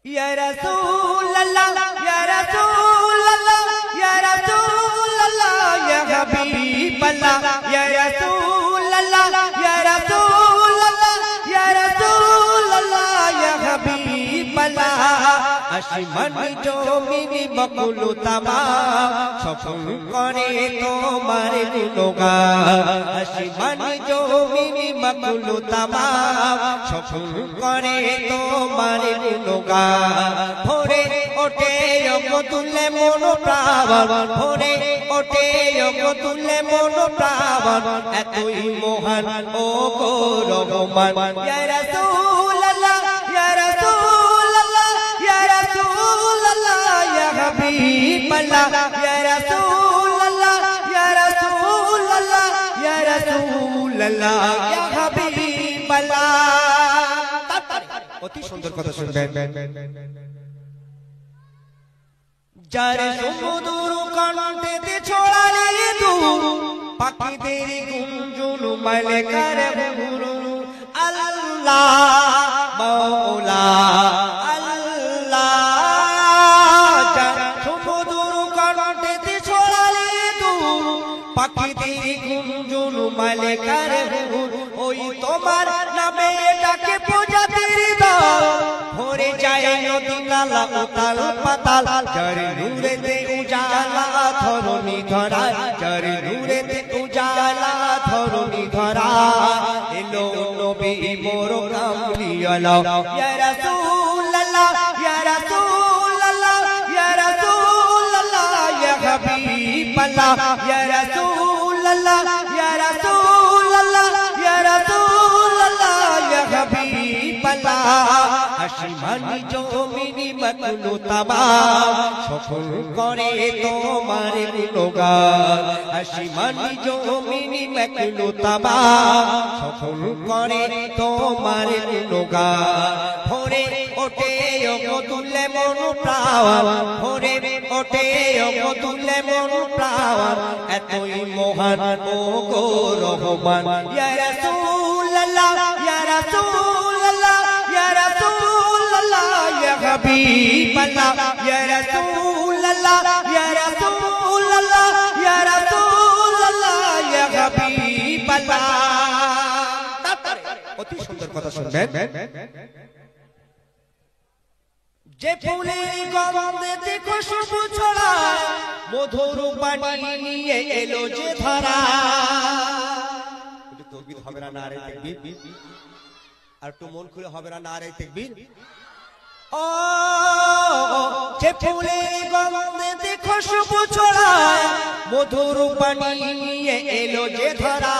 या रसूल अल्लाह या रसूल अल्लाह या रसूल अल्लाह या हबीब अल्लाह या रसूल अल्लाह या रसूल अल्लाह या रसूल अल्लाह या हबीब अल्लाह आसमान जमीन बकुल तमाम सफल करे তোমার গুণগান आसमान जमीन बकुल तमाम सफल करे তোমার গুণগান ভোরে ওঠে তুলে মন প্রাণ ভোরে ওঠে তুলে মন প্রাণ এতই মহান ও গো রহমান ইয়া রাসূল আল্লাহ ইয়া রাসূল আল্লাহ ইয়া রাসূল আল্লাহ ইয়া হাবিব আল্লাহ ইয়া রাসূল আল্লাহ ইয়া রাসূল আল্লাহ ইয়া রাসূল আল্লাহ ইয়া হাবিব আল্লাহ অতি সুন্দর কথা শুনবেন যার সমুদ্র কণ্ঠেতে ছড়ালে দূর পাখিদের গুঞ্জন মালিকার গুরু আল্লাহ মাওলা আল্লাহ যার সমুদ্র কণ্ঠেতে ছড়ালে দূর পাখিদের গুঞ্জন মালিকার গুরু ওই তোমার নামে ডাকে প্রজাতির দল ভরে যায় নদী নালা উতাল পাতাল যার নূরেতে উজালা ধরণী ধরা যার নূরেতে উজালা ধরণী ধরা এলো নবী মোর কামলিওয়ালা ইয়া রাসূলুল্লাহ ইয়া রাসূলুল্লাহ ইয়া রাসূলুল্লাহ ইয়া হাবিবাল্লাহ ইয়া রাসূলুল্লাহ ইয়া রাসূলুল্লাহ ইয়া রাসূলুল্লাহ ইয়া হাবিবাল্লাহ আসমান জমিন বকুল তমাম সফল করে তোমার গুণগান আসমান জমিন বকুল তমাম সফল করে তোমার গুণগান ভোরে ওঠে তুলে মন প্রাণ ভোরে ওঠে তুলে মন প্রাণ এতই মহান ও গো রহমান ইয়া রাসূলুল্লাহ ইয়া রাসূলুল্লাহ ইয়া রাসূলুল্লাহ ইয়া হাবিবাল্লাহ ইয়া রাসূলুল্লাহ ইয়া রাসূলুল্লাহ ইয়া রাসূলুল্লাহ ইয়া হাবিবাল্লাহ অতি সুন্দর কথা শুনবেন যে ফুলের গন্ধে খুশবু ছড়ায় মধুর পানি নিয়ে এলো যে ধারা তাকবীর হবে না নারে তাকবীর আর একটু মন খুলে হবে না নারে তাকবীর ও যে ফুলের গন্ধে খুশবু ছড়ায় মধুর পানি নিয়ে এলো যে ধারা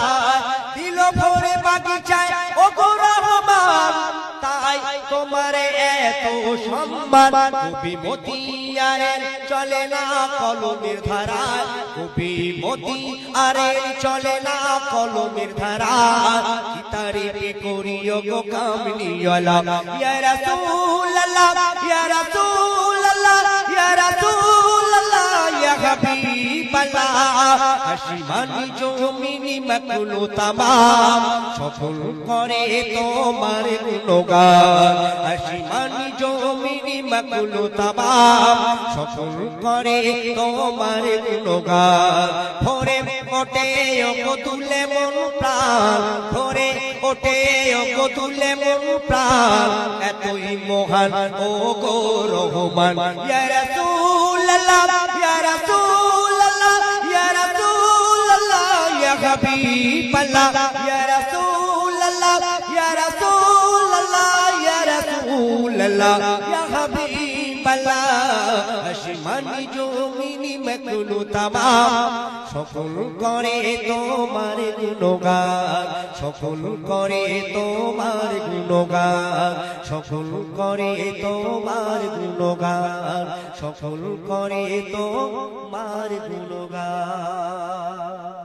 দিল ভরে বাগিচায় ও গো রহমান তাই তোমার এত সম্মান কবি মতিয়ারের চলে না কলমের ধারা কবি মতিয়ারের চলে না কলমের ধারা কি তারিফে করিও গো কামলিওয়ালা ইয়া রাসূলুল্লাহ ইয়া রাসূলুল্লাহ ইয়া রাসূলুল্লাহ ইয়া হাবিবাল্লাহ আসমান জমিন বকুল তমাম সফল করে তোমার গুণগান আসমান জমিন বকুল তমাম সফল করে তোমার গুণগান ভোরে ওঠে তুলে মন প্রাণ ভোরে ওঠে তুলে মন প্রাণ এতই মহান ও গো রহমান ইয়া রাসূলুল্লাহ ইয়া রাসূলুল্লাহ ইয়া রাসূলুল্লাহ ইয়া হাবিবাল্লাহ ইয়া রাসূলুল্লাহ ইয়া রাসূলুল্লাহ ইয়া রাসূলুল্লাহ ইয়া হাবিবাল্লাহ আসমান জমিন বকুল তমাম সফল করে তোমার গুণগান সফল করে তোমার গুণগান সফল করে তোমার গুণগান সফল করে তোমার গুণগান